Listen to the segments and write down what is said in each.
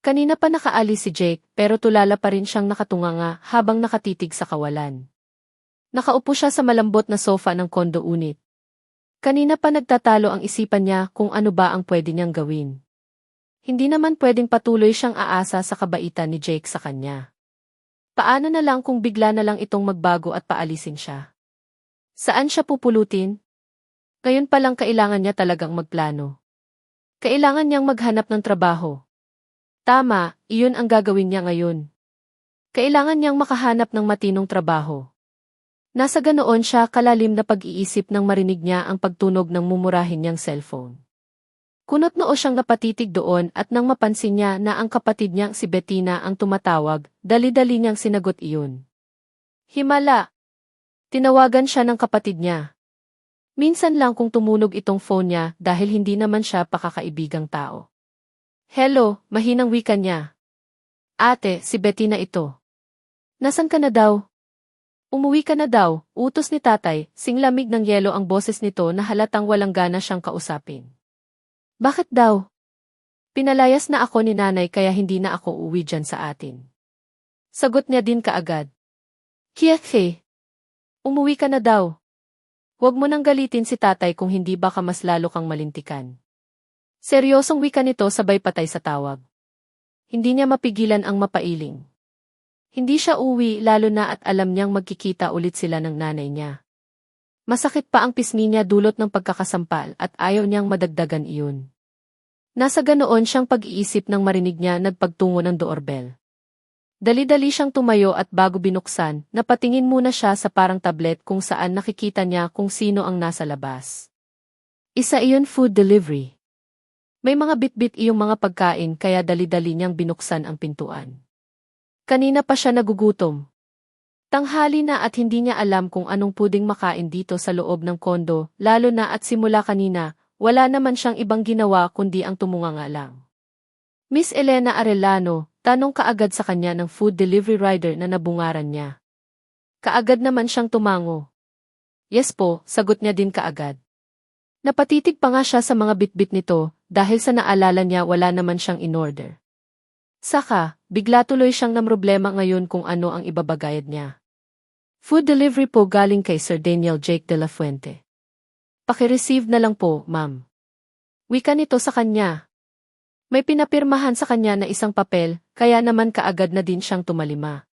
Kanina pa nakaalis si Jake pero tulala pa rin siyang nakatunganga habang nakatitig sa kawalan. Nakaupo siya sa malambot na sofa ng kondo unit. Kanina pa nagtatalo ang isipan niya kung ano ba ang pwede niyang gawin. Hindi naman pwedeng patuloy siyang aasa sa kabaitan ni Jake sa kanya. Paano na lang kung bigla na lang itong magbago at paalisin siya? Saan siya pupulutin? Ngayon pa lang kailangan niya talagang magplano. Kailangan niyang maghanap ng trabaho. Tama, iyon ang gagawin niya ngayon. Kailangan niyang makahanap ng matinong trabaho. Nasa ganoon siya kalalim na pag-iisip nang marinig niya ang pagtunog ng mumurahin niyang cellphone. Kunot noo siyang napatitig doon at nang mapansin niya na ang kapatid niyang si Bettina ang tumatawag, dali-dali niyang sinagot iyon. Himala! Tinawagan siya ng kapatid niya. Minsan lang kung tumunog itong phone niya dahil hindi naman siya pakakaibigang tao. Hello, mahinang wika niya. Ate, si Bettina ito. Nasaan ka na daw? Umuwi ka na daw, utos ni tatay, singlamig ng yelo ang boses nito na halatang walang gana siyang kausapin. Bakit daw? Pinalayas na ako ni nanay kaya hindi na ako uwi dyan sa atin. Sagot niya din kaagad. Kiyakhe. Umuwi ka na daw. Huwag mo nang galitin si tatay kung hindi baka mas lalo kang malintikan. Seryosong wika nito sabay patay sa tawag. Hindi niya mapigilan ang mapailing. Hindi siya uwi lalo na at alam niyang magkikita ulit sila ng nanay niya. Masakit pa ang pisngi niya dulot ng pagkakasampal at ayaw niyang madagdagan iyon. Nasa ganoon siyang pag-iisip nang marinig niya nagpagtungo ng doorbell. Dali-dali siyang tumayo at bago binuksan, napatingin muna siya sa parang tablet kung saan nakikita niya kung sino ang nasa labas. Isa iyon food delivery. May mga bitbit iyong mga pagkain kaya dali-dali niyang binuksan ang pintuan. Kanina pa siya nagugutom. Tanghali na at hindi niya alam kung anong puding makain dito sa loob ng kondo, lalo na at simula kanina, wala naman siyang ibang ginawa kundi ang tumunganga lang. Miss Elena Arellano, tanong kaagad sa kanya ng food delivery rider na nabungaran niya. Kaagad naman siyang tumango. Yes po, sagot niya din kaagad. Napatitig pa nga siya sa mga bitbit nito, dahil sa naalala niya wala naman siyang in-order. Saka, bigla tuloy siyang namroblema ngayon kung ano ang ibabagayad niya. Food delivery po galing kay Sir Daniel Jake de la Fuente. Paki-receive na lang po, ma'am. Wika nito sa kanya. May pinapirmahan sa kanya na isang papel, kaya naman kaagad na din siyang tumalima.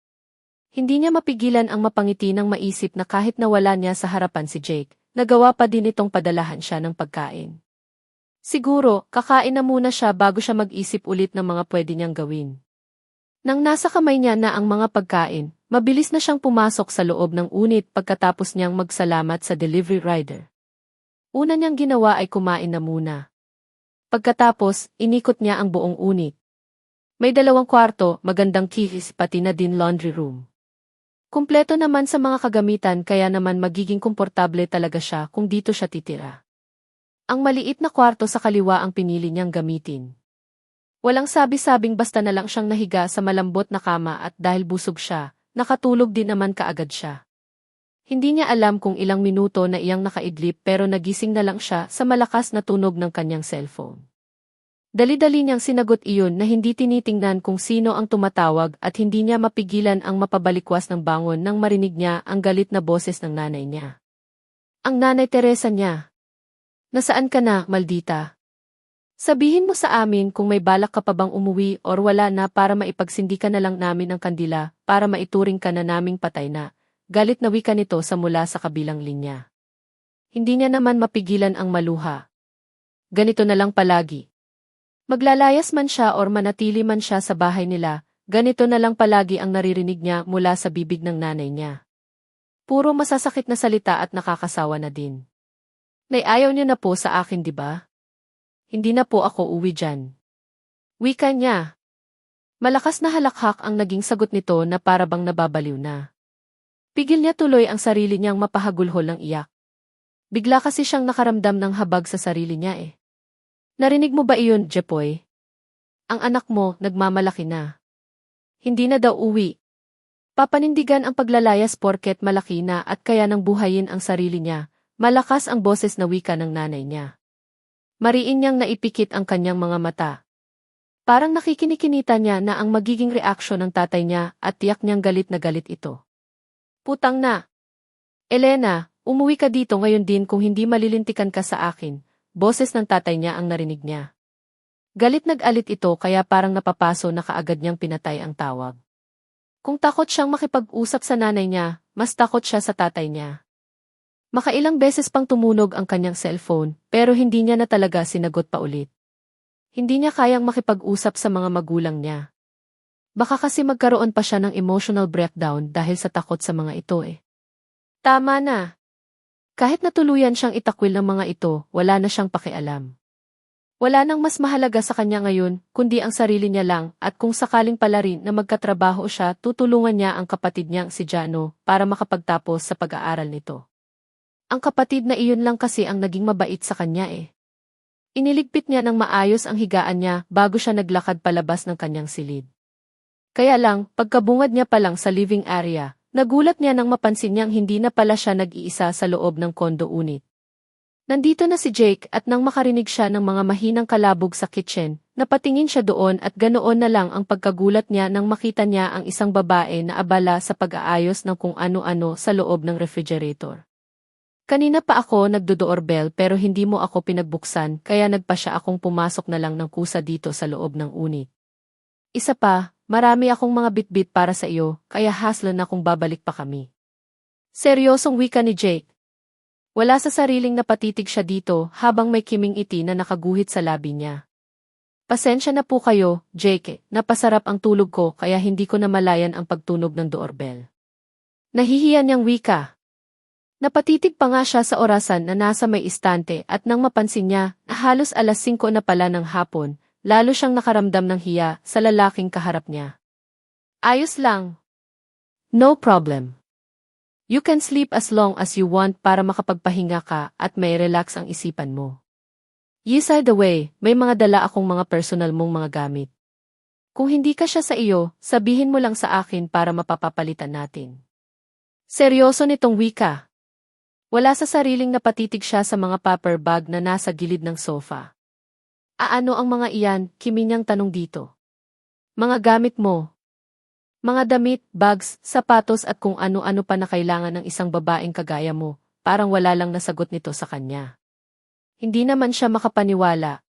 Hindi niya mapigilan ang mapangiti nang maisip na kahit nawala niya sa harapan si Jake, nagawa pa din itong padalahan siya ng pagkain. Siguro, kakain na muna siya bago siya mag-isip ulit ng mga pwede niyang gawin. Nang nasa kamay niya na ang mga pagkain, mabilis na siyang pumasok sa loob ng unit pagkatapos niyang magsalamat sa delivery rider. Una niyang ginawa ay kumain na muna. Pagkatapos, inikot niya ang buong unit. May 2 kwarto, magandang kihis pati na din laundry room. Kumpleto naman sa mga kagamitan kaya naman magiging komportable talaga siya kung dito siya titira. Ang maliit na kwarto sa kaliwa ang pinili niyang gamitin. Walang sabi-sabing basta na lang siyang nahiga sa malambot na kama at dahil busog siya, nakatulog din naman kaagad siya. Hindi niya alam kung ilang minuto na iyang nakaidlip pero nagising na lang siya sa malakas na tunog ng kanyang cellphone. Dali-dali niyang sinagot iyon na hindi tinitingnan kung sino ang tumatawag at hindi niya mapigilan ang mapabalikwas ng bangon nang marinig niya ang galit na boses ng nanay niya. Ang nanay Teresa niya. Nasaan ka na, maldita? Sabihin mo sa amin kung may balak ka pa bang umuwi or wala na para maipagsindi ka na lang namin ang kandila para maituring ka na naming patay na. Galit na wika nito sa mula sa kabilang linya. Hindi niya naman mapigilan ang maluha. Ganito na lang palagi. Maglalayas man siya or manatili man siya sa bahay nila, ganito na lang palagi ang naririnig niya mula sa bibig ng nanay niya. Puro masasakit na salita at nakakasawa na din. Ayaw niyo na po sa akin, di ba? Hindi na po ako uwi dyan. Wika niya. Malakas na halakhak ang naging sagot nito na parabang nababaliw na. Pigil niya tuloy ang sarili niyang mapahagulhol ng iyak. Bigla kasi siyang nakaramdam ng habag sa sarili niya eh. Narinig mo ba iyon, Jepoy? Ang anak mo, nagmamalaki na. Hindi na daw uwi. Papanindigan ang paglalayas porket malaki na at kaya nang buhayin ang sarili niya, malakas ang boses na wika ng nanay niya. Mariin niyang naipikit ang kanyang mga mata. Parang nakikinikinita niya na ang magiging reaksyon ng tatay niya at tiyak niyang galit na galit ito. Putang na! Elena, umuwi ka dito ngayon din kung hindi malilintikan ka sa akin, boses ng tatay niya ang narinig niya. Galit nag-alit ito kaya parang napapaso na kaagad niyang pinatay ang tawag. Kung takot siyang makipag-usap sa nanay niya, mas takot siya sa tatay niya. Makailang beses pang tumunog ang kanyang cellphone, pero hindi niya na talaga sinagot pa ulit. Hindi niya kayang makipag-usap sa mga magulang niya. Baka kasi magkaroon pa siya ng emotional breakdown dahil sa takot sa mga ito eh. Tama na. Kahit natuluyan siyang itakwil ng mga ito, wala na siyang pakialam. Wala nang mas mahalaga sa kanya ngayon, kundi ang sarili niya lang, at kung sakaling pala rin na magkatrabaho siya, tutulungan niya ang kapatid niyang si Jano para makapagtapos sa pag-aaral nito. Ang kapatid na iyon lang kasi ang naging mabait sa kanya eh. Iniligpit niya ng maayos ang higaan niya bago siya naglakad palabas ng kanyang silid. Kaya lang, pagkabungad niya pa lang sa living area, nagulat niya nang mapansin niyang hindi na pala siya nag-iisa sa loob ng condo unit. Nandito na si Jake at nang makarinig siya ng mga mahinang kalabog sa kitchen, napatingin siya doon at ganoon na lang ang pagkagulat niya nang makita niya ang isang babae na abala sa pag-aayos ng kung ano-ano sa loob ng refrigerator. Kanina pa ako nagdo-doorbell pero hindi mo ako pinagbuksan kaya nagpa siya akong pumasok na lang ng kusa dito sa loob ng unit. Isa pa, marami akong mga bitbit para sa iyo kaya haslan na kung babalik pa kami. Seryosong wika ni Jake. Wala sa sariling napatitig siya dito habang may kiming iti na nakaguhit sa labi niya. Pasensya na po kayo, Jake, napasarap ang tulog ko kaya hindi ko namalayan ang pagtunog ng doorbell. Nahihiyan niyang wika. Napatitig pa nga siya sa orasan na nasa may istante at nang mapansin niya na halos alas 5 na pala ng hapon, lalo siyang nakaramdam ng hiya sa lalaking kaharap niya. Ayos lang. No problem. You can sleep as long as you want para makapagpahinga ka at may relax ang isipan mo. Yes, by the way, may mga dala akong mga personal mong mga gamit. Kung hindi ka siya sa iyo, sabihin mo lang sa akin para mapapapalitan natin. Seryoso nitong wika. Wala sa sariling napatitig siya sa mga paper bag na nasa gilid ng sofa. Aano ang mga iyan, kiminyang tanong dito. Mga gamit mo. Mga damit, bags, sapatos at kung ano-ano pa na kailangan ng isang babaeng kagaya mo, parang wala lang nasagot nito sa kanya. Hindi naman siya makapaniwala.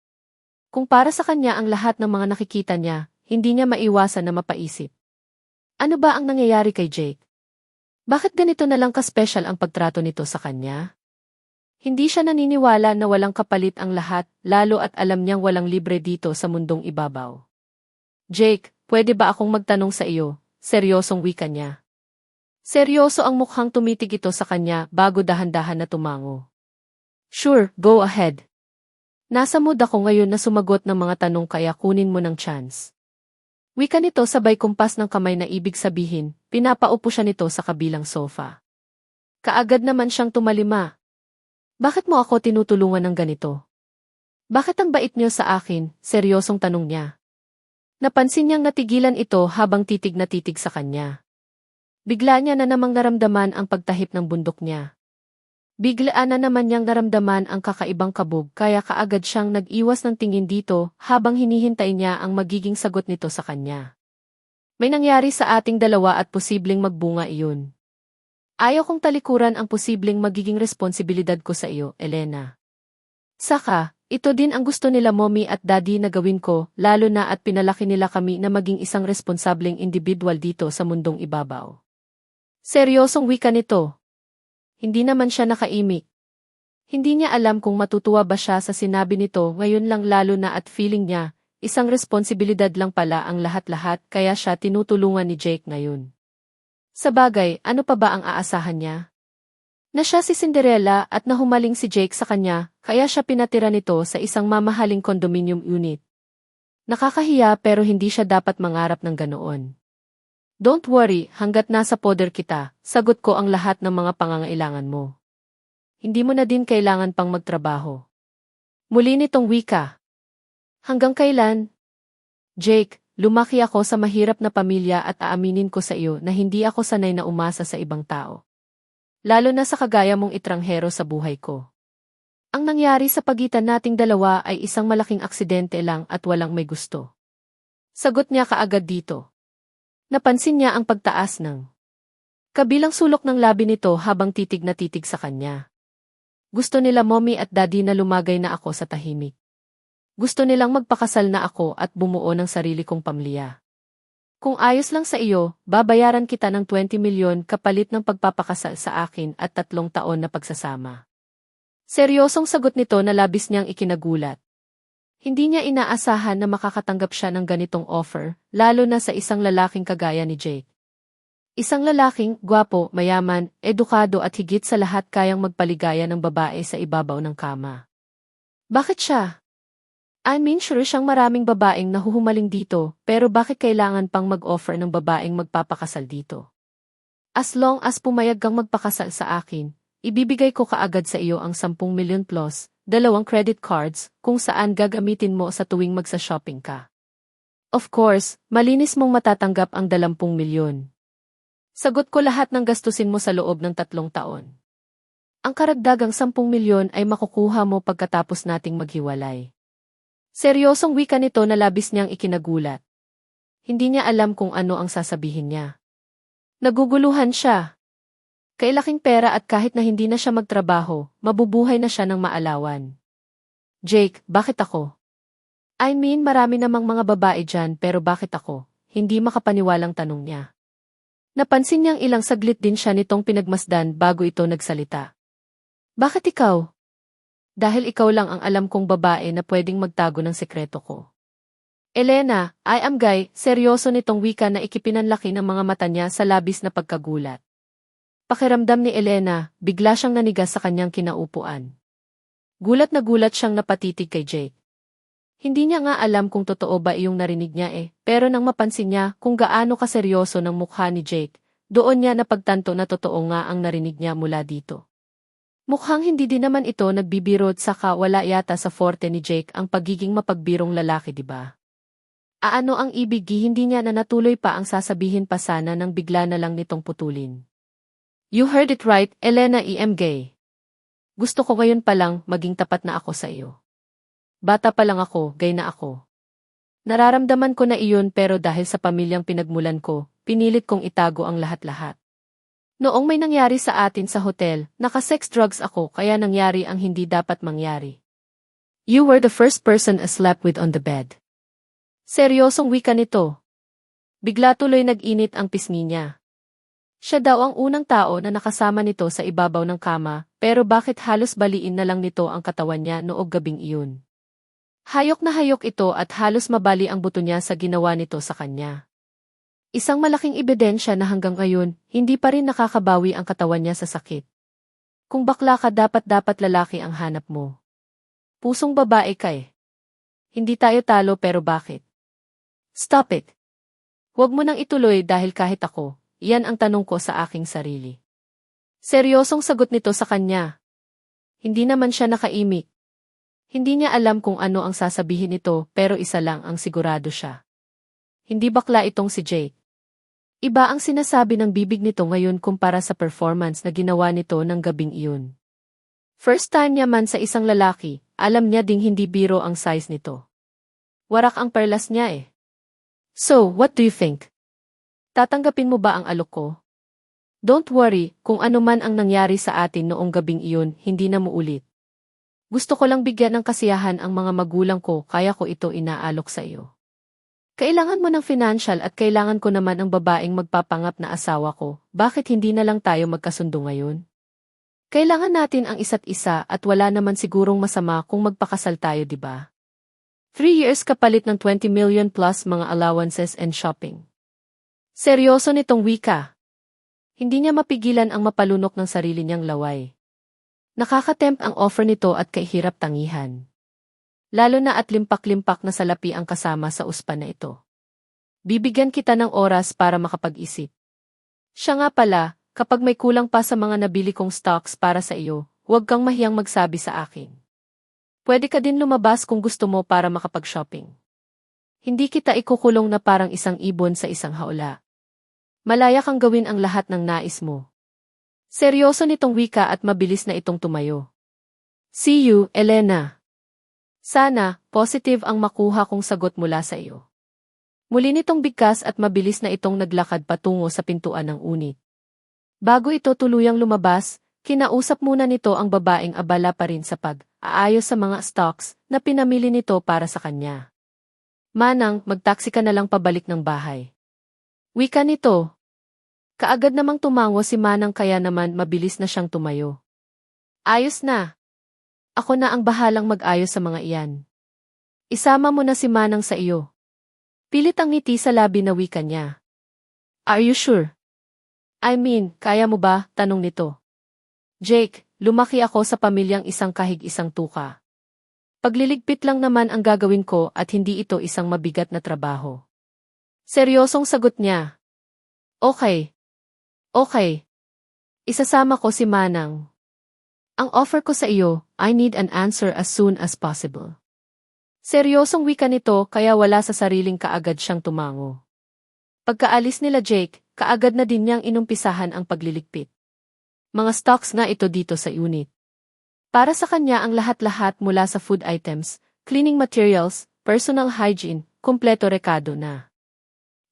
Kung para sa kanya ang lahat ng mga nakikita niya, hindi niya maiwasan na mapaisip. Ano ba ang nangyayari kay Jake? Bakit ganito na lang ka-special ang pagtrato nito sa kanya? Hindi siya naniniwala na walang kapalit ang lahat, lalo at alam niyang walang libre dito sa mundong ibabaw. Jake, pwede ba akong magtanong sa iyo? Seryosong wika niya. Seryoso ang mukhang tumitig ito sa kanya bago dahan-dahan na tumango. Sure, go ahead. Nasa mood ako ngayon na sumagot ng mga tanong kaya kunin mo ng chance. Wika nito sabay kumpas ng kamay na ibig sabihin, pinapaupo siya nito sa kabilang sofa. Kaagad naman siyang tumalima. Bakit mo ako tinutulungan ng ganito? Bakit ang bait niyo sa akin? Seryosong tanong niya. Napansin niyang natigilan ito habang titig na titig sa kanya. Bigla niya na namang naramdaman ang pagtahip ng bundok niya. Biglaan na naman niyang naramdaman ang kakaibang kabog kaya kaagad siyang nag-iwas ng tingin dito habang hinihintay niya ang magiging sagot nito sa kanya. May nangyari sa ating dalawa at posibleng magbunga iyon. Ayaw kong talikuran ang posibleng magiging responsibilidad ko sa iyo, Elena. Saka, ito din ang gusto nila mommy at daddy na gawin ko, lalo na at pinalaki nila kami na maging isang responsableng individual dito sa mundong ibabaw. Seryosong wika nito. Hindi naman siya nakaimik. Hindi niya alam kung matutuwa ba siya sa sinabi nito ngayon lang lalo na at feeling niya, isang responsibilidad lang pala ang lahat-lahat kaya siya tinutulungan ni Jake ngayon. Sabagay, ano pa ba ang aasahan niya? Na siya si Cinderella at nahumaling si Jake sa kanya, kaya siya pinatira nito sa isang mamahaling condominium unit. Nakakahiya pero hindi siya dapat mangarap ng ganoon. Don't worry, hanggat nasa poder kita, sagot ko ang lahat ng mga pangangailangan mo. Hindi mo na din kailangan pang magtrabaho. Muli nitong wika. Hanggang kailan? Jake, lumaki ako sa mahirap na pamilya at aaminin ko sa iyo na hindi ako sanay na umasa sa ibang tao. Lalo na sa kagaya mong itranghero sa buhay ko. Ang nangyari sa pagitan nating dalawa ay isang malaking aksidente lang at walang may gusto. Sagot niya kaagad dito. Napansin niya ang pagtaas ng kabilang sulok ng labi nito habang titig na titig sa kanya. Gusto nila mommy at daddy na lumagay na ako sa tahimik. Gusto nilang magpakasal na ako at bumuo ng sarili kong pamilya. Kung ayos lang sa iyo, babayaran kita ng 20 milyon kapalit ng pagpapakasal sa akin at 3 taon na pagsasama. Seryosong sagot nito na labis niyang ikinagulat. Hindi niya inaasahan na makakatanggap siya ng ganitong offer, lalo na sa isang lalaking kagaya ni Jake. Isang lalaking, gwapo, mayaman, edukado at higit sa lahat kayang magpaligaya ng babae sa ibabaw ng kama. Bakit siya? Sure siyang maraming babaeng nahuhumaling dito, pero bakit kailangan pang mag-offer ng babaeng magpapakasal dito? As long as pumayag kang magpakasal sa akin, ibibigay ko kaagad sa iyo ang 10 milyon plus, 2 credit cards, kung saan gagamitin mo sa tuwing magsa-shopping ka. Of course, malinis mong matatanggap ang 20 milyon. Sagot ko lahat ng gastusin mo sa loob ng 3 taon. Ang karagdagang 10 milyon ay makukuha mo pagkatapos nating maghiwalay. Seryosong wika nito na labis niyang ikinagulat. Hindi niya alam kung ano ang sasabihin niya. Naguguluhan siya. Kailaking pera at kahit na hindi na siya magtrabaho, mabubuhay na siya ng maalawan. Jake, bakit ako? Marami namang mga babae dyan pero bakit ako? Hindi makapaniwalang tanong niya. Napansin niyang ilang saglit din siya nitong pinagmasdan bago ito nagsalita. Bakit ikaw? Dahil ikaw lang ang alam kong babae na pwedeng magtago ng sekreto ko. Elena, I am Guy, seryoso nitong wika na ikipinanlaki ng mga mata niya sa labis na pagkagulat. Pakiramdam ni Elena, bigla siyang nanigas sa kanyang kinaupuan. Gulat na gulat siyang napatitig kay Jake. Hindi niya nga alam kung totoo ba iyong narinig niya pero nang mapansin niya kung gaano kaseryoso ng mukha ni Jake, doon niya napagtanto na totoo nga ang narinig niya mula dito. Mukhang hindi din naman ito nagbibiro at saka wala yata sa forte ni Jake ang pagiging mapagbirong lalaki, diba? Aano ang ibig hindi niya na natuloy pa ang sasabihin pa sana nang bigla na lang nitong putulin. You heard it right, Elena Gay. Gusto ko ngayon pa lang maging tapat na ako sa iyo. Bata pa lang ako, gay na ako. Nararamdaman ko na iyon pero dahil sa pamilyang pinagmulan ko, pinilit kong itago ang lahat-lahat. Noong may nangyari sa atin sa hotel, naka-sex drugs ako kaya nangyari ang hindi dapat mangyari. You were the first person I slept with on the bed. Seryosong wika nito. Bigla tuloy nag-init ang pisngi niya. Siya daw ang unang tao na nakasama nito sa ibabaw ng kama, pero bakit halos baliin na lang nito ang katawan niya noong gabing iyon? Hayok na hayok ito at halos mabali ang buto niya sa ginawa nito sa kanya. Isang malaking ebidensya na hanggang ngayon, hindi pa rin nakakabawi ang katawan niya sa sakit. Kung bakla ka dapat lalaki ang hanap mo. Pusong babae ka Hindi tayo talo pero bakit? Stop it. Huwag mo nang ituloy dahil kahit ako, iyan ang tanong ko sa aking sarili. Seryosong sagot nito sa kanya. Hindi naman siya nakaimik. Hindi niya alam kung ano ang sasabihin nito pero isa lang ang sigurado siya. Hindi bakla itong si Jake. Iba ang sinasabi ng bibig nito ngayon kumpara sa performance na ginawa nito ng gabing iyon. First time niya man sa isang lalaki, alam niya ding hindi biro ang size nito. Warak ang perlas niya So, what do you think? Tatanggapin mo ba ang alok ko? Don't worry, kung ano man ang nangyari sa atin noong gabing iyon, hindi na muulit. Gusto ko lang bigyan ng kasiyahan ang mga magulang ko kaya ko ito inaalok sa iyo. Kailangan mo ng financial at kailangan ko naman ang babaeng magpapangap na asawa ko, bakit hindi na lang tayo magkasundo ngayon? Kailangan natin ang isa't isa at wala naman sigurong masama kung magpakasal tayo, diba? 3 years kapalit ng 20 million plus mga allowances and shopping. Seryoso nitong wika. Hindi niya mapigilan ang mapalunok ng sarili niyang laway. Nakakatempt ang offer nito at kahirap tangihan. Lalo na at limpak-limpak na salapi ang kasama sa uspan na ito. Bibigyan kita ng oras para makapag-isip. Siya nga pala, kapag may kulang pa sa mga nabili kong stocks para sa iyo, huwag kang mahiyang magsabi sa akin. Pwede ka din lumabas kung gusto mo para makapag-shopping. Hindi kita ikukulong na parang isang ibon sa isang haula. Malaya kang gawin ang lahat ng nais mo. Seryoso nitong wika at mabilis na itong tumayo. See you, Elena. Sana, positive ang makuha kong sagot mula sa iyo. Muli nitong bigkas at mabilis na itong naglakad patungo sa pintuan ng unit. Bago ito tuluyang lumabas, kinausap muna nito ang babaeng abala pa rin sa pag-aayos sa mga stocks na pinamili nito para sa kanya. Manang, magtaksi ka na lang pabalik ng bahay. Wika nito. Kaagad namang tumango si Manang kaya naman mabilis na siyang tumayo. Ayos na. Ako na ang bahalang mag-ayos sa mga iyan. Isama mo na si Manang sa iyo. Pilit ang ngiti sa labi na wika niya. Are you sure? I mean, kaya mo ba? Tanong nito. Jake, lumaki ako sa pamilyang isang kahig isang tuka. Pagliligpit lang naman ang gagawin ko at hindi ito isang mabigat na trabaho. Seryosong sagot niya. Okay. Okay. Isasama ko si Manang. Ang offer ko sa iyo, I need an answer as soon as possible. Seryosong wika nito kaya wala sa sariling kaagad siyang tumango. Pagkaalis nila Jake, kaagad na din niyang inumpisahan ang pagliligpit. Mga stocks na ito dito sa unit. Para sa kanya ang lahat-lahat mula sa food items, cleaning materials, personal hygiene, kumpleto rekado na.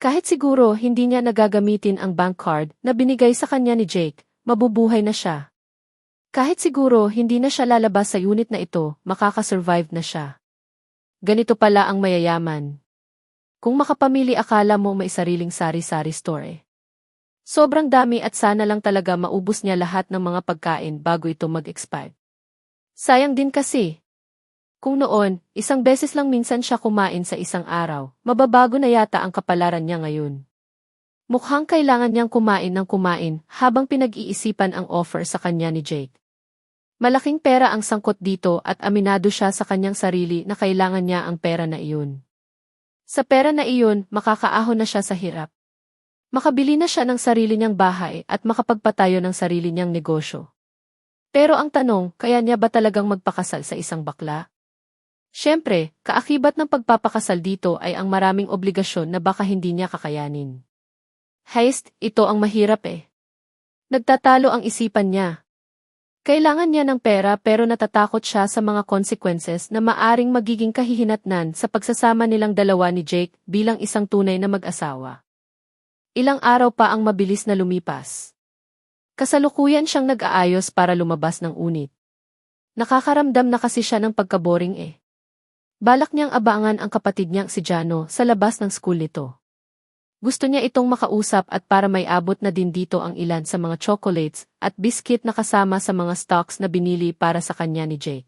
Kahit siguro hindi niya nagagamitin ang bank card na binigay sa kanya ni Jake, mabubuhay na siya. Kahit siguro hindi na siya lalabas sa unit na ito, makakasurvive na siya. Ganito pala ang mayayaman. Kung makapamili akala mo may sariling sari-sari store eh. Sobrang dami at sana lang talaga maubos niya lahat ng mga pagkain bago ito mag-expire. Sayang din kasi. Kung noon, isang beses lang minsan siya kumain sa isang araw, mababago na yata ang kapalaran niya ngayon. Mukhang kailangan niyang kumain ng kumain habang pinag-iisipan ang offer sa kanya ni Jake. Malaking pera ang sangkot dito at aminado siya sa kanyang sarili na kailangan niya ang pera na iyon. Sa pera na iyon, makakaahon na siya sa hirap. Makabili na siya ng sarili niyang bahay at makapagpatayo ng sarili niyang negosyo. Pero ang tanong, kaya niya ba talagang magpakasal sa isang bakla? Siyempre, kaakibat ng pagpapakasal dito ay ang maraming obligasyon na baka hindi niya kakayanin. Heist, ito ang mahirap eh. Nagtatalo ang isipan niya. Kailangan niya ng pera pero natatakot siya sa mga consequences na maaring magiging kahihinatnan sa pagsasama nilang dalawa ni Jake bilang isang tunay na mag-asawa. Ilang araw pa ang mabilis na lumipas. Kasalukuyan siyang nag-aayos para lumabas ng unit. Nakakaramdam na kasi siya ng pagkaboring eh. Balak niyang abangan ang kapatid niyang si Jano sa labas ng school nito. Gusto niya itong makausap at para may abot na din dito ang ilan sa mga chocolates at biscuit na kasama sa mga stocks na binili para sa kanya ni Jake.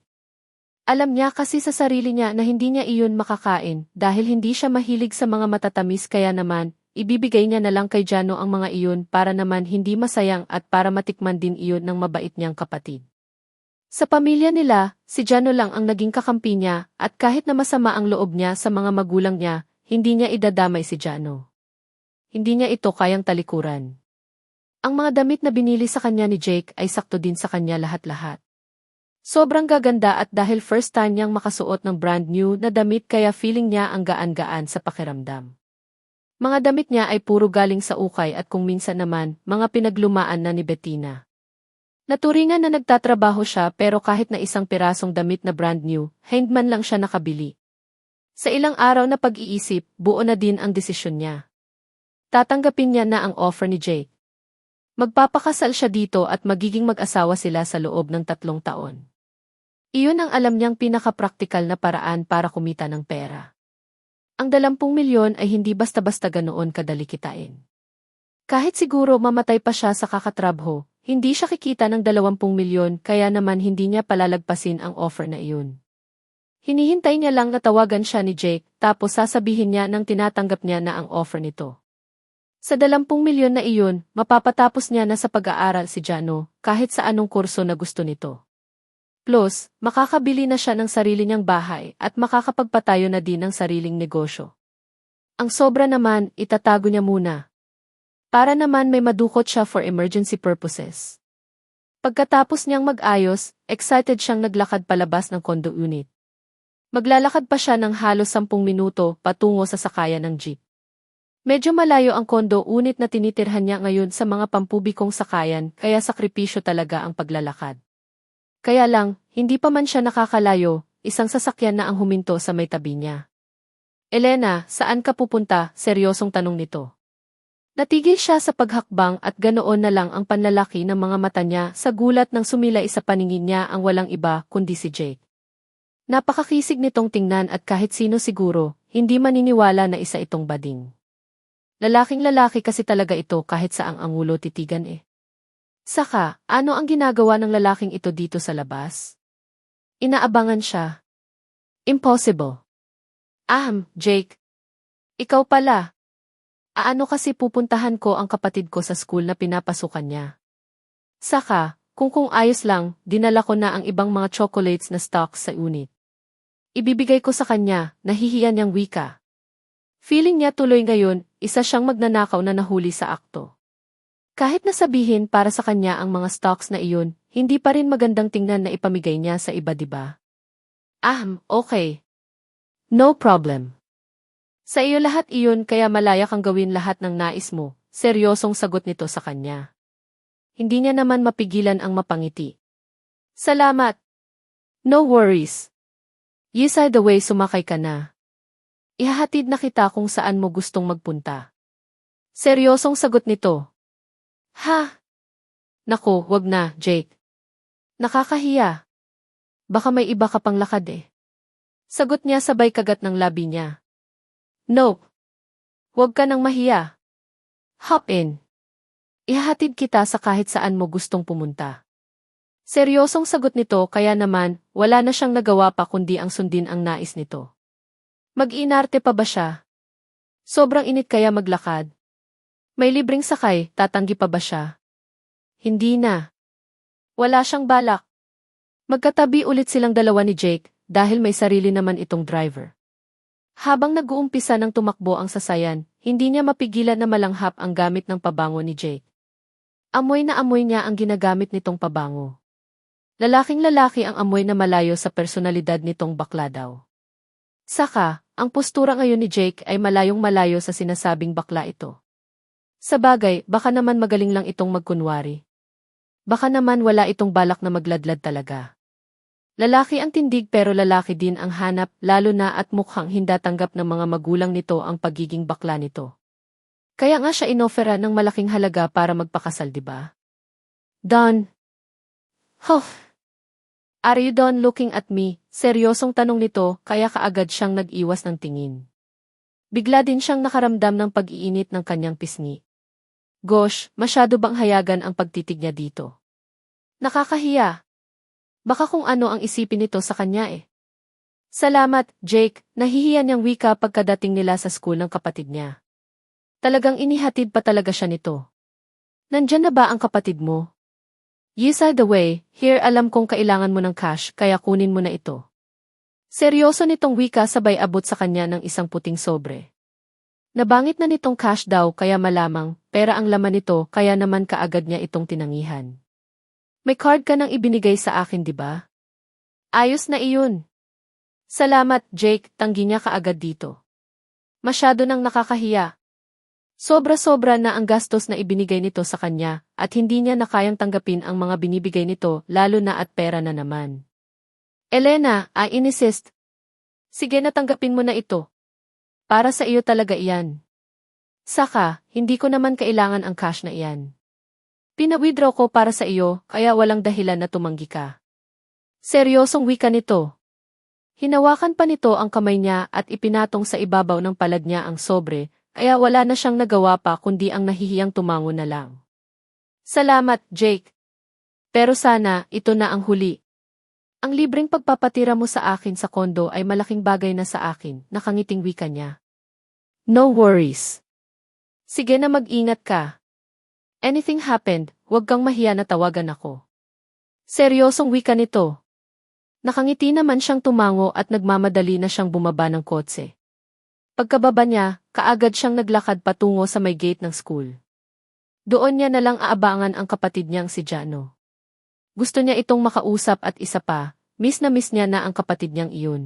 Alam niya kasi sa sarili niya na hindi niya iyon makakain dahil hindi siya mahilig sa mga matatamis kaya naman, ibibigay niya na lang kay Jano ang mga iyon para naman hindi masayang at para matikman din iyon ng mabait niyang kapatid. Sa pamilya nila, si Jano lang ang naging kakampi niya at kahit na masama ang loob niya sa mga magulang niya, hindi niya idadamay si Jano. Hindi niya ito kayang talikuran. Ang mga damit na binili sa kanya ni Jake ay sakto din sa kanya lahat-lahat. Sobrang gaganda at dahil first time niyang makasuot ng brand new na damit kaya feeling niya ang gaan-gaan sa pakiramdam. Mga damit niya ay puro galing sa ukay at kung minsan naman, mga pinaglumaan na ni Bettina. Naturingan na nagtatrabaho siya pero kahit na isang pirasong damit na brand new, handman lang siya nakabili. Sa ilang araw na pag-iisip, buo na din ang desisyon niya. Tatanggapin niya na ang offer ni Jake. Magpapakasal siya dito at magiging mag-asawa sila sa loob ng 3 taon. Iyon ang alam niyang pinaka-praktikal na paraan para kumita ng pera. Ang 20 milyon ay hindi basta-basta ganoon kadali kitain. Kahit siguro mamatay pa siya sa kakatrabho, hindi siya kikita ng 20 milyon kaya naman hindi niya palalagpasin ang offer na iyon. Hinihintay niya lang na tawagan siya ni Jake tapos sasabihin niya nang tinatanggap niya na ang offer nito. Sa 20 milyon na iyon, mapapatapos niya na sa pag-aaral si Jano kahit sa anong kurso na gusto nito. Plus, makakabili na siya ng sarili niyang bahay at makakapagpatayo na din ng sariling negosyo. Ang sobra naman, itatago niya muna. Para naman may madukot siya for emergency purposes. Pagkatapos niyang mag-ayos, excited siyang naglakad palabas ng condo unit. Maglalakad pa siya ng halos 10 minuto patungo sa sakayan ng jeep. Medyo malayo ang condo unit na tinitirhan niya ngayon sa mga pampubikong sakayan kaya sakripisyo talaga ang paglalakad. Kaya lang, hindi pa man siya nakakalayo, isang sasakyan na ang huminto sa may tabi niya. Elena, saan ka pupunta? Seryosong tanong nito. Natigil siya sa paghakbang at ganoon na lang ang panlalaki ng mga mata niya sa gulat nang sumilay sa paningin niya ang walang iba kundi si Jake. Napakakisig nitong tingnan at kahit sino siguro, hindi maniniwala na isa itong bading. Lalaking lalaki kasi talaga ito kahit saang angulo titigan eh. Saka, ano ang ginagawa ng lalaking ito dito sa labas? Inaabangan siya. Impossible. Jake. Ikaw pala. Aano kasi pupuntahan ko ang kapatid ko sa school na pinapasukan niya. Saka, kung ayos lang, dinala ko na ang ibang mga chocolates na stocks sa unit. Ibibigay ko sa kanya, nahihiyan niyang wika. Feeling niya tuloy ngayon, isa siyang magnanakaw na nahuli sa akto. Kahit nasabihin para sa kanya ang mga stocks na iyon, hindi pa rin magandang tingnan na ipamigay niya sa iba, diba? Okay. No problem. Sa iyo lahat iyon kaya malaya kang gawin lahat ng nais mo, seryosong sagot nito sa kanya. Hindi niya naman mapigilan ang mapangiti. Salamat. No worries. By the way, sumakay ka na. Ihahatid na kita kung saan mo gustong magpunta. Seryosong sagot nito. Ha? Naku, wag na, Jake. Nakakahiya. Baka may iba ka pang lakad eh. Sagot niya sabay kagat ng labi niya. Nope. Huwag ka nang mahiya. Hop in. Ihahatid kita sa kahit saan mo gustong pumunta. Seryosong sagot nito kaya naman, wala na siyang nagawa pa kundi ang sundin ang nais nito. Mag-inarte pa ba siya? Sobrang init kaya maglakad? May libreng sakay, tatanggi pa ba siya? Hindi na. Wala siyang balak. Magkatabi ulit silang dalawa ni Jake, dahil may sarili naman itong driver. Habang nag-uumpisa ng tumakbo ang sasayan, hindi niya mapigilan na malanghap ang gamit ng pabango ni Jake. Amoy na amoy niya ang ginagamit nitong pabango. Lalaking lalaki ang amoy na malayo sa personalidad nitong bakla daw. Saka, ang postura ngayon ni Jake ay malayong malayo sa sinasabing bakla ito. Sabagay, baka naman magaling lang itong magkunwari. Baka naman wala itong balak na magladlad talaga. Lalaki ang tindig pero lalaki din ang hanap lalo na at mukhang hindatanggap ng mga magulang nito ang pagiging bakla nito. Kaya nga siya inofera ng malaking halaga para magpakasal, diba? Don. Are you done looking at me? Seryosong tanong nito kaya kaagad siyang nag-iwas ng tingin. Bigla din siyang nakaramdam ng pag-iinit ng kanyang pisngi. Gosh, masyado bang hayagan ang pagtitig niya dito? Nakakahiya. Baka kung ano ang isipin nito sa kanya eh. Salamat, Jake, nahihiyan niyang wika pagkadating nila sa school ng kapatid niya. Talagang inihatid pa talaga siya nito. Nandyan na ba ang kapatid mo? By the way, here alam kong kailangan mo ng cash kaya kunin mo na ito. Seryoso nitong wika sabay abot sa kanya ng isang puting sobre. Nabangit na nitong cash daw kaya malamang, pera ang laman nito kaya naman kaagad niya itong tinangihan. May card ka nang ibinigay sa akin, diba? Ayos na iyon. Salamat, Jake, tanggi niya kaagad dito. Masyado nang nakakahiya. Sobra-sobra na ang gastos na ibinigay nito sa kanya, at hindi niya na kayang tanggapin ang mga binibigay nito, lalo na at pera na naman. Elena, I insist. Sige na tanggapin mo na ito. Para sa iyo talaga iyan. Saka, hindi ko naman kailangan ang cash na iyan. Pina-withdraw ko para sa iyo, kaya walang dahilan na tumanggi ka. Seryosong wika nito. Hinawakan pa nito ang kamay niya at ipinatong sa ibabaw ng palad niya ang sobre, kaya wala na siyang nagawa pa kundi ang nahihiyang tumango na lang. Salamat, Jake. Pero sana, ito na ang huli. Ang libreng pagpapatira mo sa akin sa kondo ay malaking bagay na sa akin, nakangiting wika niya. No worries. Sige na mag-ingat ka. Anything happened, huwag kang mahiya na tawagan ako. Seryosong wika nito. Nakangiti naman siyang tumango at nagmamadali na siyang bumaba ng kotse. Pagkababa niya, kaagad siyang naglakad patungo sa may gate ng school. Doon niya nalang aabangan ang kapatid niyang si Jano. Gusto niya itong makausap at isa pa, miss na miss niya na ang kapatid niyang iyon.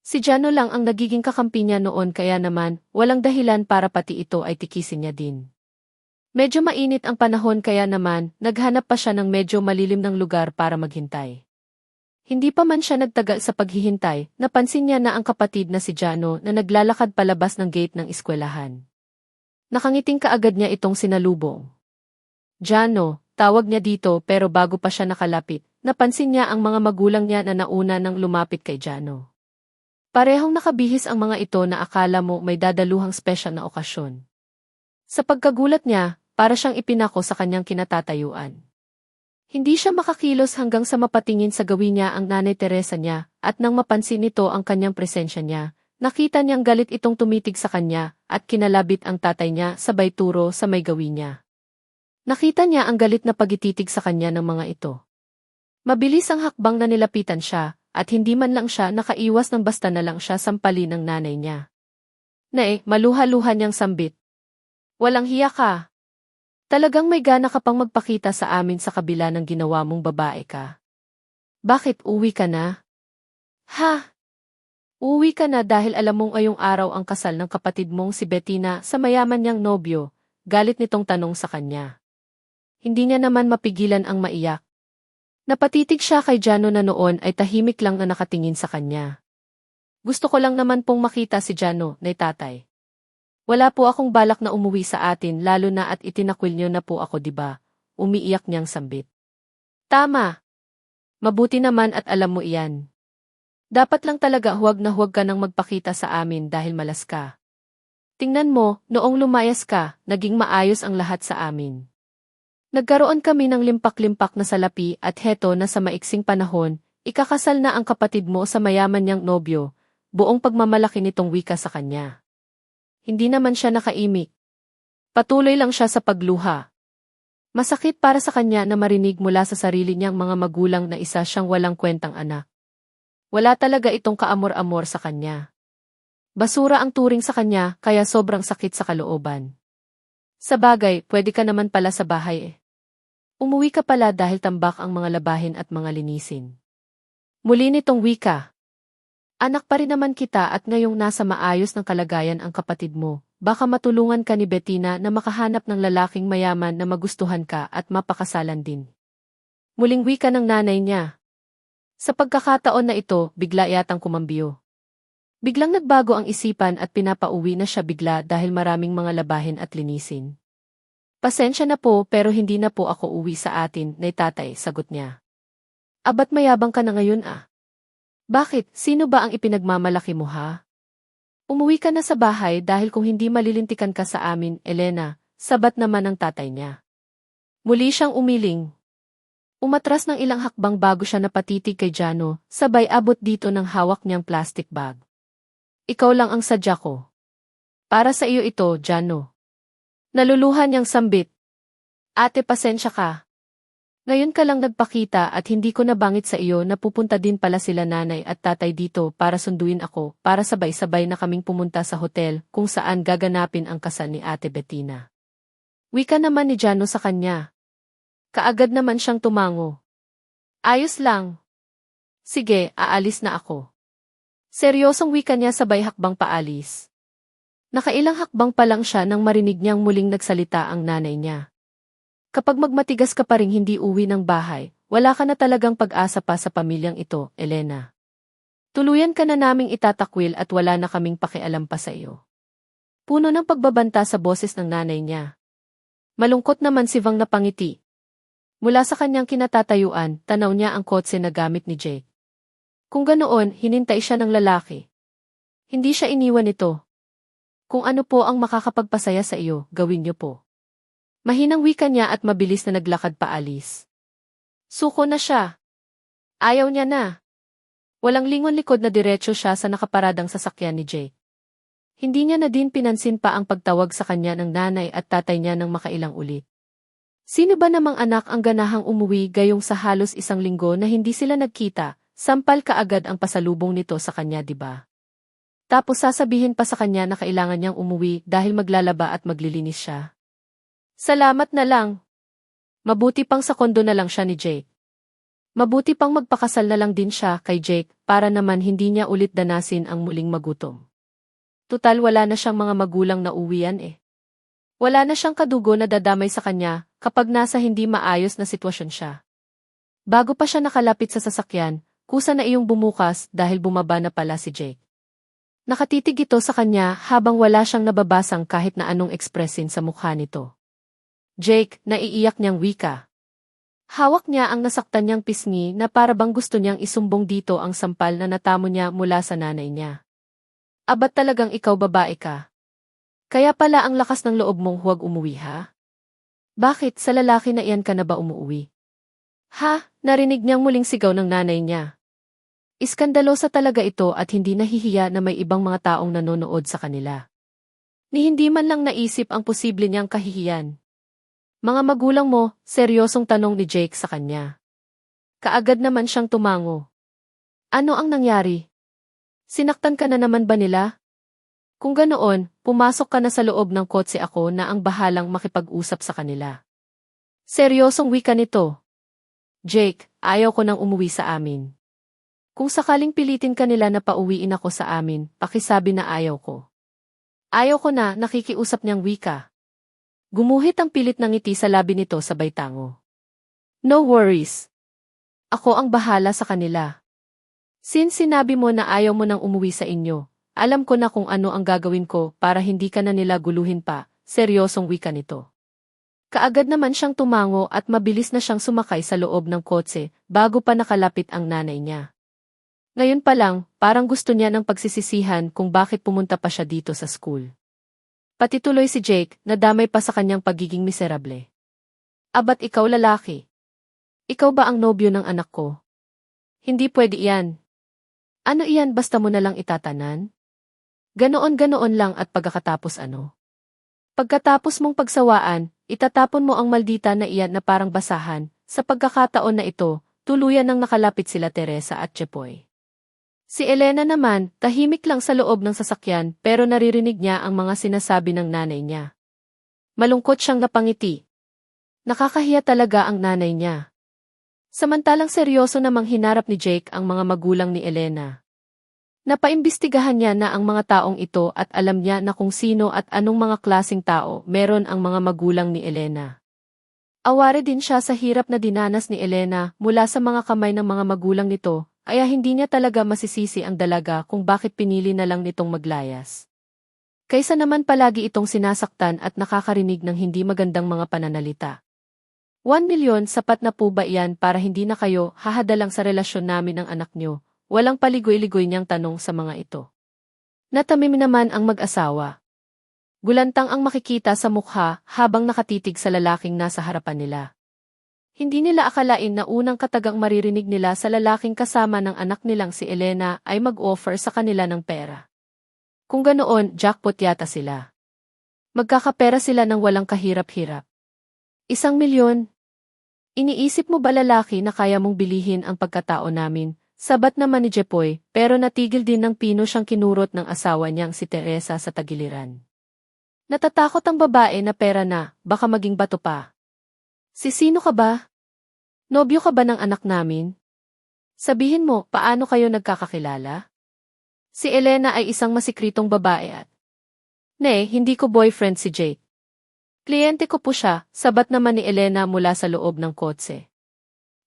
Si Jano lang ang nagiging kakampi niya noon kaya naman, walang dahilan para pati ito ay tikisin niya din. Medyo mainit ang panahon kaya naman, naghanap pa siya ng medyo malilim ng lugar para maghintay. Hindi pa man siya nagtagal sa paghihintay, napansin niya na ang kapatid na si Jano na naglalakad palabas ng gate ng eskwelahan. Nakangiting kaagad niya itong sinalubong. Jano, tawag niya dito pero bago pa siya nakalapit, napansin niya ang mga magulang niya na nauna nang lumapit kay Jano. Parehong nakabihis ang mga ito na akala mo may dadaluhang special na okasyon. Sa pagkagulat niya, para siyang ipinako sa kanyang kinatatayuan. Hindi siya makakilos hanggang sa mapatingin sa gawin niya ang Nanay Teresa niya, at nang mapansin nito ang kanyang presensya niya, nakita niyang galit itong tumitig sa kanya, at kinalabit ang tatay niya sabay turo sa may gawin niya. Nakita niya ang galit na pagititig sa kanya ng mga ito. Mabilis ang hakbang na nilapitan siya, at hindi man lang siya nakaiwas ng basta na lang siya sampalin ng nanay niya. Maluha-luha niyang sambit. Walang hiya ka. Talagang may gana ka pang magpakita sa amin sa kabila ng ginawa mong babae ka. Bakit uwi ka na? Ha? Uwi ka na dahil alam mong ngayong araw ang kasal ng kapatid mong si Bettina sa mayaman niyang nobyo, galit nitong tanong sa kanya. Hindi niya naman mapigilan ang maiyak. Napatitig siya kay Jano na noon ay tahimik lang na nakatingin sa kanya. Gusto ko lang naman pong makita si Jano, nay tatay. Wala po akong balak na umuwi sa atin lalo na at itinakwil niyo na po ako diba? Umiiyak niyang sambit. Tama. Mabuti naman at alam mo iyan. Dapat lang talaga huwag na huwag ka nang magpakita sa amin dahil malas ka. Tingnan mo, noong lumayas ka, naging maayos ang lahat sa amin. Nagkaroon kami ng limpak-limpak na salapi at heto na sa maiksing panahon, ikakasal na ang kapatid mo sa mayaman niyang nobyo, buong pagmamalaki nitong wika sa kanya. Hindi naman siya nakaimik. Patuloy lang siya sa pagluha. Masakit para sa kanya na marinig mula sa sarili niyang mga magulang na isa siyang walang kwentang anak. Wala talaga itong kaamor-amor sa kanya. Basura ang turing sa kanya kaya sobrang sakit sa kalooban. Sa bagay, pwede ka naman pala sa bahay eh. Umuwi ka pala dahil tambak ang mga labahin at mga linisin. Muli nitong wika. Anak pa rin naman kita at ngayong nasa maayos ng kalagayan ang kapatid mo, baka matulungan ka ni Bettina na makahanap ng lalaking mayaman na magustuhan ka at mapakasalan din. Muling wika ng nanay niya. Sa pagkakataon na ito, bigla yatang kumambyo. Biglang nagbago ang isipan at pinapauwi na siya bigla dahil maraming mga labahin at linisin. Pasensya na po pero hindi na po ako uwi sa atin, nay tatay, sagot niya. Abat mayabang ka na ngayon ah. Bakit? Sino ba ang ipinagmamalaki mo ha? Umuwi ka na sa bahay dahil kung hindi malilintikan ka sa amin, Elena, sabat naman ang tatay niya. Muli siyang umiling. Umatras ng ilang hakbang bago siya napatitig kay Jano, sabay abot dito ng hawak niyang plastic bag. Ikaw lang ang sadya ko. Para sa iyo ito, Jano. Naluluhan niyang sambit. Ate, pasensya ka. Ngayon ka lang nagpakita at hindi ko nabangit sa iyo na pupunta din pala sila nanay at tatay dito para sunduin ako para sabay-sabay na kaming pumunta sa hotel kung saan gaganapin ang kasal ni Ate Bettina. Wika naman ni Jano sa kanya. Kaagad naman siyang tumango. Ayos lang. Sige, aalis na ako. Seryosong wika niya sabay hakbang paalis. Nakailang hakbang pa lang siya nang marinig niyang muling nagsalita ang nanay niya. Kapag magmatigas ka pa ring hindi uwi ng bahay, wala ka na talagang pag-asa pa sa pamilyang ito, Elena. Tuluyan ka na naming itatakwil at wala na kaming pakialam pa sa iyo. Puno ng pagbabanta sa boses ng nanay niya. Malungkot naman si Vang napangiti. Mula sa kanyang kinatatayuan, tanaw niya ang kotse na gamit ni Jake. Kung ganoon, hinintay siya ng lalaki. Hindi siya iniwan ito. Kung ano po ang makakapagpasaya sa iyo, gawin niyo po. Mahinang wika niya at mabilis na naglakad paalis. Suko na siya. Ayaw niya na. Walang lingon likod na diretso siya sa nakaparadang sasakyan ni Jake. Hindi niya na din pinansin pa ang pagtawag sa kanya ng nanay at tatay niya nang makailang ulit. Sino ba namang anak ang ganahang umuwi gayong sa halos isang linggo na hindi sila nagkita, sampal kaagad ang pasalubong nito sa kanya diba? Tapos sasabihin pa sa kanya na kailangan niyang umuwi dahil maglalaba at maglilinis siya. Salamat na lang. Mabuti pang sa kondo na lang siya ni Jake. Mabuti pang magpakasal na lang din siya kay Jake para naman hindi niya ulit danasin ang muling magutom. Tutal wala na siyang mga magulang na uwian eh. Wala na siyang kadugo na dadamay sa kanya kapag nasa hindi maayos na sitwasyon siya. Bago pa siya nakalapit sa sasakyan, kusa na iyong bumukas dahil bumaba na pala si Jake. Nakatitig ito sa kanya habang wala siyang nababasang kahit na anong ekspresin sa mukha nito. Jake, naiiyak niyang wika. Hawak niya ang nasaktan niyang pisngi na para bang gusto niyang isumbong dito ang sampal na natamo niya mula sa nanay niya. Abat talagang ikaw babae ka. Kaya pala ang lakas ng loob mong huwag umuwi ha? Bakit sa lalaki na iyan ka na ba umuwi? Ha? Narinig niyang muling sigaw ng nanay niya. Iskandalosa talaga ito at hindi nahihiya na may ibang mga taong nanonood sa kanila. Ni hindi man lang naisip ang posible niyang kahihiyan. Mga magulang mo, seryosong tanong ni Jake sa kanya. Kaagad naman siyang tumango. Ano ang nangyari? Sinaktan ka na naman ba nila? Kung ganoon, pumasok ka na sa loob ng kotse ako na ang bahalang makipag-usap sa kanila. Seryosong wika nito. Jake, ayaw ko nang umuwi sa amin. Kung sakaling pilitin ka nila na pauwiin ako sa amin, pakisabi na ayaw ko. Ayaw ko na, nakikiusap niyang wika. Gumuhit ang pilit ng ngiti sa labi nito sabay tango. No worries. Ako ang bahala sa kanila. Since sinabi mo na ayaw mo nang umuwi sa inyo, alam ko na kung ano ang gagawin ko para hindi ka na nila guluhin pa, seryosong wika nito. Kaagad naman siyang tumango at mabilis na siyang sumakay sa loob ng kotse bago pa nakalapit ang nanay niya. Ngayon pa lang, parang gusto niya ng pagsisisihan kung bakit pumunta pa siya dito sa school. Pati tuloy si Jake, nadamay pa sa kanyang pagiging miserable. Abat ikaw lalaki. Ikaw ba ang nobyo ng anak ko? Hindi pwede iyan. Ano iyan basta mo na lang itatanan? Ganoon-ganoon lang at pagkatapos ano? Pagkatapos mong pagsawaan, itatapon mo ang maldita na iyan na parang basahan, sa pagkakataon na ito, tuluyan nang nakalapit sila Teresa at Chepoy. Si Elena naman, tahimik lang sa loob ng sasakyan pero naririnig niya ang mga sinasabi ng nanay niya. Malungkot siyang napangiti. Nakakahiya talaga ang nanay niya. Samantalang seryoso namang hinarap ni Jake ang mga magulang ni Elena. Napaimbestigahan niya na ang mga taong ito at alam niya na kung sino at anong mga klaseng tao meron ang mga magulang ni Elena. Aware din siya sa hirap na dinanas ni Elena mula sa mga kamay ng mga magulang nito. Kaya hindi niya talaga masisisi ang dalaga kung bakit pinili na lang nitong maglayas. Kaysa naman palagi itong sinasaktan at nakakarinig ng hindi magandang mga pananalita. 1 milyon sapat na po ba iyan para hindi na kayo hahadalang sa relasyon namin ng anak nyo? Walang paligoy-ligoy niyang tanong sa mga ito. Natamim naman ang mag-asawa. Gulantang ang makikita sa mukha habang nakatitig sa lalaking nasa harapan nila. Hindi nila akalain na unang katagang maririnig nila sa lalaking kasama ng anak nilang si Elena ay mag-offer sa kanila ng pera. Kung ganoon, jackpot yata sila. Magkakapera sila ng walang kahirap-hirap. 1 milyon? Iniisip mo ba lalaki na kaya mong bilihin ang pagkatao namin? Sabat naman ni Jepoy, pero natigil din ng pino siyang kinurot ng asawa niyang si Teresa sa tagiliran. Natatakot ang babae na pera na, baka maging bato pa. Sino ka ba? Nobyo ka ba ng anak namin? Sabihin mo, paano kayo nagkakakilala? Si Elena ay isang masikritong babae at hindi ko boyfriend si Jake. Kliyente ko po siya, sabat naman ni Elena mula sa loob ng kotse.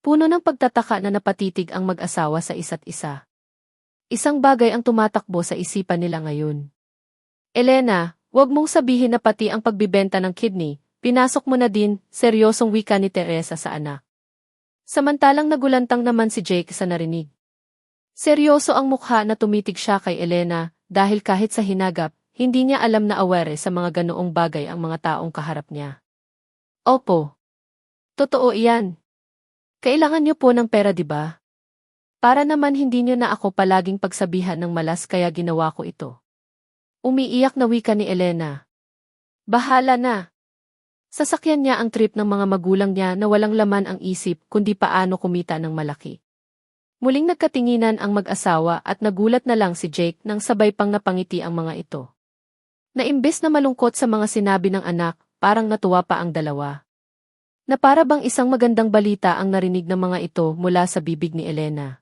Puno ng pagtataka na napatitig ang mag-asawa sa isa't isa. Isang bagay ang tumatakbo sa isipan nila ngayon. Elena, huwag mong sabihin na pati ang pagbibenta ng kidney, pinasok mo na din, seryosong wika ni Teresa sa anak. Samantalang nagulantang naman si Jake sa narinig. Seryoso ang mukha na tumitig siya kay Elena dahil kahit sa hinagap, hindi niya alam na aware sa mga ganoong bagay ang mga taong kaharap niya. Opo. Totoo iyan. Kailangan niyo po ng pera di ba? Para naman hindi niyo na ako palaging pagsabihan ng malas kaya ginawa ko ito. Umiiyak na wika ni Elena. Bahala na. Sasakyan niya ang trip ng mga magulang niya na walang laman ang isip kundi paano kumita ng malaki. Muling nagkatinginan ang mag-asawa at nagulat na lang si Jake nang sabay pang napangiti ang mga ito. Na imbes na malungkot sa mga sinabi ng anak, parang natuwa pa ang dalawa. Na para bang isang magandang balita ang narinig ng mga ito mula sa bibig ni Elena.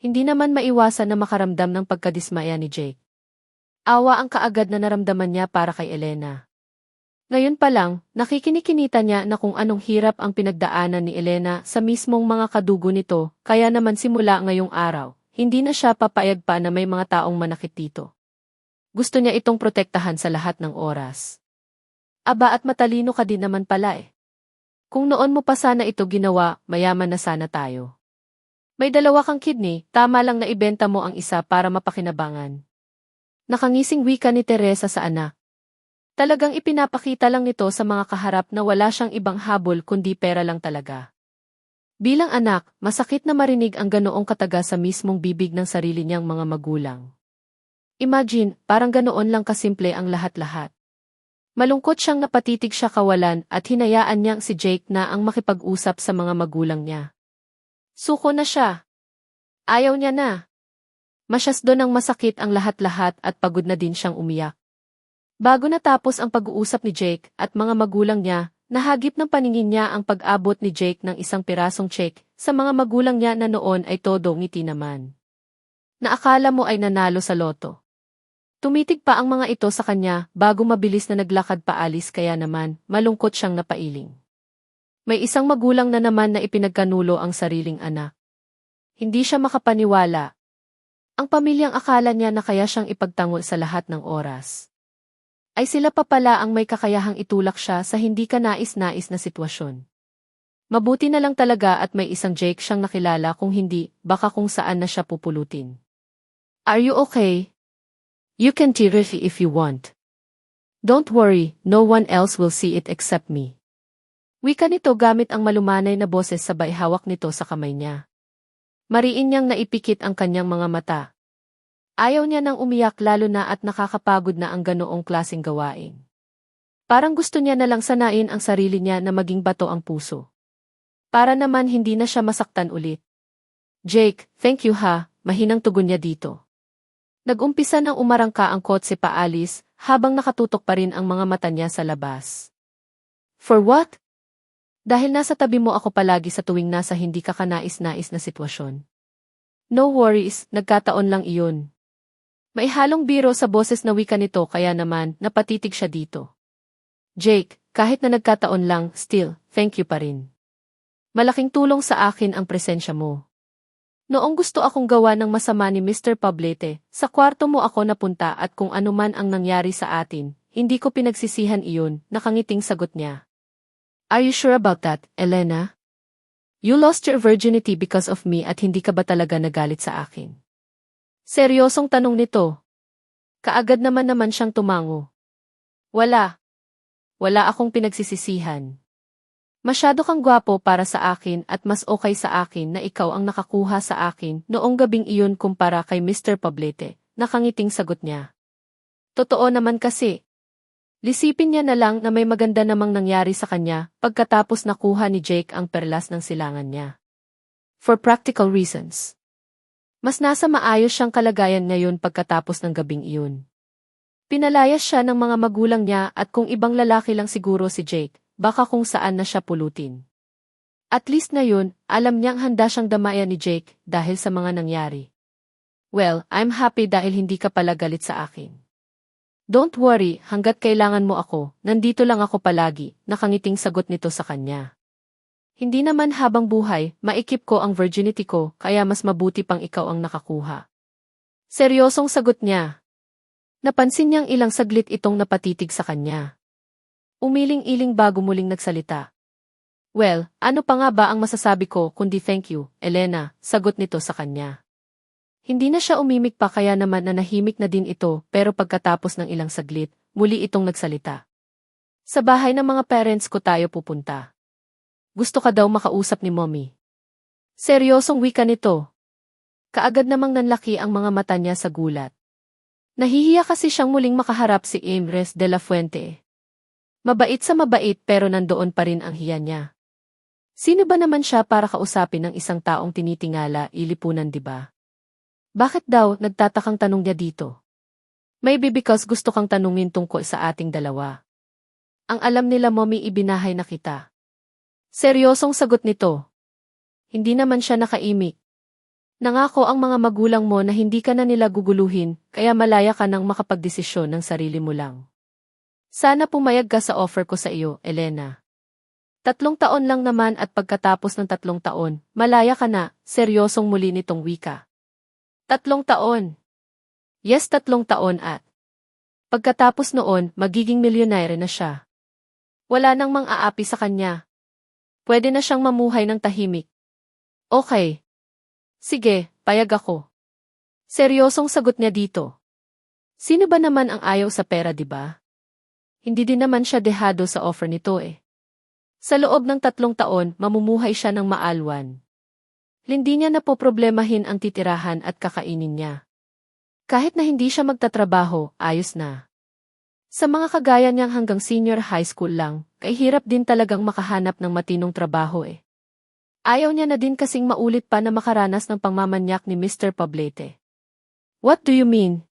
Hindi naman maiwasan na makaramdam ng pagkadismaya ni Jake. Awa ang kaagad na naramdaman niya para kay Elena. Ngayon pa lang, nakikinikinita niya na kung anong hirap ang pinagdaanan ni Elena sa mismong mga kadugo nito, kaya naman simula ngayong araw, hindi na siya papayag pa na may mga taong manakit dito. Gusto niya itong protektahan sa lahat ng oras. Aba at matalino ka din naman pala eh. Kung noon mo pa sana ito ginawa, mayaman na sana tayo. May 2 kang kidney, tama lang na ibenta mo ang isa para mapakinabangan. Nakangising wika ni Teresa sa anak. Talagang ipinapakita lang nito sa mga kaharap na wala siyang ibang habol kundi pera lang talaga. Bilang anak, masakit na marinig ang ganoong kataga sa mismong bibig ng sarili niyang mga magulang. Imagine, parang ganoon lang kasimple ang lahat-lahat. Malungkot siyang napatitig siya kawalan at hinayaan niyang si Jake na ang makipag-usap sa mga magulang niya. Suko na siya. Ayaw niya na. Masyasdo ng masakit ang lahat-lahat at pagod na din siyang umiyak. Bago natapos ang pag-uusap ni Jake at mga magulang niya, nahagip ng paningin niya ang pag-abot ni Jake ng isang pirasong check sa mga magulang niya na noon ay todo ngiti naman. Naakala mo ay nanalo sa loto. Tumitig pa ang mga ito sa kanya bago mabilis na naglakad paalis kaya naman malungkot siyang napailing. May isang magulang na naman na ipinagkanulo ang sariling anak. Hindi siya makapaniwala. Ang pamilyang akala niya na kaya siyang ipagtanggol sa lahat ng oras. Ay sila pa pala ang may kakayahang itulak siya sa hindi ka nais-nais na sitwasyon. Mabuti na lang talaga at may isang Jake siyang nakilala kung hindi, baka kung saan na siya pupulutin. Are you okay? You can tear if you want. Don't worry, no one else will see it except me. Wika nito gamit ang malumanay na boses sabay hawak nito sa kamay niya. Mariin niyang naipikit ang kanyang mga mata. Ayaw niya nang umiyak lalo na at nakakapagod na ang ganoong klaseng gawain. Parang gusto niya na lang sanain ang sarili niya na maging bato ang puso. Para naman hindi na siya masaktan ulit. Jake, thank you ha, mahinang tugon niya dito. Nag-umpisa nang umarangka ang kotse paalis habang nakatutok pa rin ang mga mata niya sa labas. For what? Dahil nasa tabi mo ako palagi sa tuwing nasa hindi ka kanais-nais na sitwasyon. No worries, nagkataon lang iyon. May halong biro sa boses na wika nito kaya naman napatitig siya dito. Jake, kahit na nagkataon lang, still, thank you pa rin. Malaking tulong sa akin ang presensya mo. Noong gusto akong gawa ng masama ni Mr. Poblete, sa kwarto mo ako napunta at kung ano man ang nangyari sa atin, hindi ko pinagsisihan iyon, nakangiting sagot niya. Are you sure about that, Elena? You lost your virginity because of me at hindi ka ba talaga nagalit sa akin? Seryosong tanong nito. Kaagad naman siyang tumango. Wala. Wala akong pinagsisisihan. Masyado kang gwapo para sa akin at mas okay sa akin na ikaw ang nakakuha sa akin noong gabing iyon kumpara kay Mr. Poblete, nakangiting sagot niya. Totoo naman kasi. Lisipin niya na lang na may maganda namang nangyari sa kanya pagkatapos nakuha ni Jake ang perlas ng silangan niya. For practical reasons. Mas nasa maayos siyang kalagayan ngayon pagkatapos ng gabing iyon. Pinalayas siya ng mga magulang niya at kung ibang lalaki lang siguro si Jake, baka kung saan na siya pulutin. At least ngayon, alam niyang handa siyang damayan ni Jake dahil sa mga nangyari. Well, I'm happy dahil hindi ka pala galit sa akin. Don't worry, hanggat kailangan mo ako, nandito lang ako palagi, nakangiting sagot nito sa kanya. Hindi naman habang buhay, maikip ko ang virginity ko, kaya mas mabuti pang ikaw ang nakakuha. Seryosong sagot niya. Napansin niyang ilang saglit itong napatitig sa kanya. Umiling-iling bago muling nagsalita. Well, ano pa nga ba ang masasabi ko kundi thank you, Elena, sagot nito sa kanya. Hindi na siya umimik pa kaya naman na nahimik na din ito pero pagkatapos ng ilang saglit, muli itong nagsalita. Sa bahay ng mga parents ko tayo pupunta. Gusto ka daw makausap ni mommy. Seryosong wika nito. Kaagad namang nanlaki ang mga mata niya sa gulat. Nahihiya kasi siyang muling makaharap si Imres de la Fuente. Mabait sa mabait pero nandoon pa rin ang hiya niya. Sino ba naman siya para kausapin ng isang taong tinitingala, ilipunan, diba? Bakit daw, nagtatakang tanong niya dito? Maybe because gusto kang tanungin tungkol sa ating dalawa. Ang alam nila mommy ibinahay na kita. Seryosong sagot nito. Hindi naman siya nakaimik. Nangako ang mga magulang mo na hindi ka na nila guguluhin, kaya malaya ka nang makapagdesisyon ng sarili mo lang. Sana pumayag ka sa offer ko sa iyo, Elena. 3 taon lang naman at pagkatapos ng 3 taon, malaya ka na, seryosong muli nitong wika. 3 taon. Yes, 3 taon at pagkatapos noon, magiging milyonaryo na siya. Wala nang mang-aapi sa kanya. Pwede na siyang mamuhay ng tahimik. Okay. Sige, payag ako. Seryosong sagot niya dito. Sino ba naman ang ayaw sa pera, di ba? Hindi din naman siya dehado sa offer nito eh. Sa loob ng 3 taon, mamumuhay siya ng maalwan. Hindi niya napoproblemahin ang titirahan at kakainin niya. Kahit na hindi siya magtatrabaho, ayos na. Sa mga kagaya niyang hanggang senior high school lang, kay hirap din talagang makahanap ng matinong trabaho eh. Ayaw niya na din kasing maulit pa na makaranas ng pangmamanyak ni Mr. Poblete. What do you mean?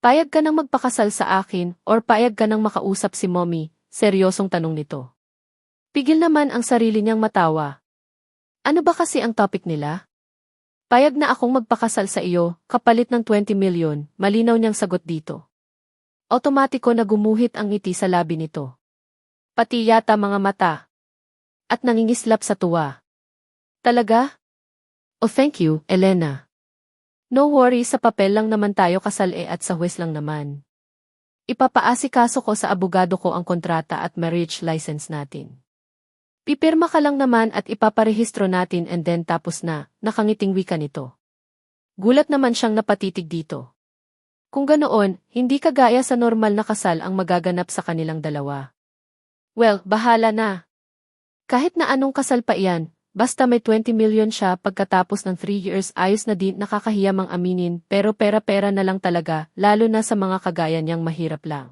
Payag ka nang magpakasal sa akin or payag ka nang makausap si mommy? Seryosong tanong nito. Pigil naman ang sarili niyang matawa. Ano ba kasi ang topic nila? Payag na akong magpakasal sa iyo, kapalit ng 20 milyon, malinaw niyang sagot dito. Otomatiko na gumuhit ang ngiti sa labi nito. Pati yata mga mata. At nangingislap sa tuwa. Talaga? Oh thank you, Elena. No worry, sa papel lang naman tayo kasal at sa huwes lang naman. Ipapaasikaso ko sa abogado ko ang kontrata at marriage license natin. Pipirma ka lang naman at ipaparehistro natin and then tapos na, nakangiting wika nito. Gulat naman siyang napatitig dito. Kung ganoon, hindi kagaya sa normal na kasal ang magaganap sa kanilang dalawa. Well, bahala na. Kahit na anong kasal pa iyan, basta may 20 million siya pagkatapos ng 3 years ayos na din, nakakahiya mang aminin pero pera-pera na lang talaga, lalo na sa mga kagaya niyang mahirap lang.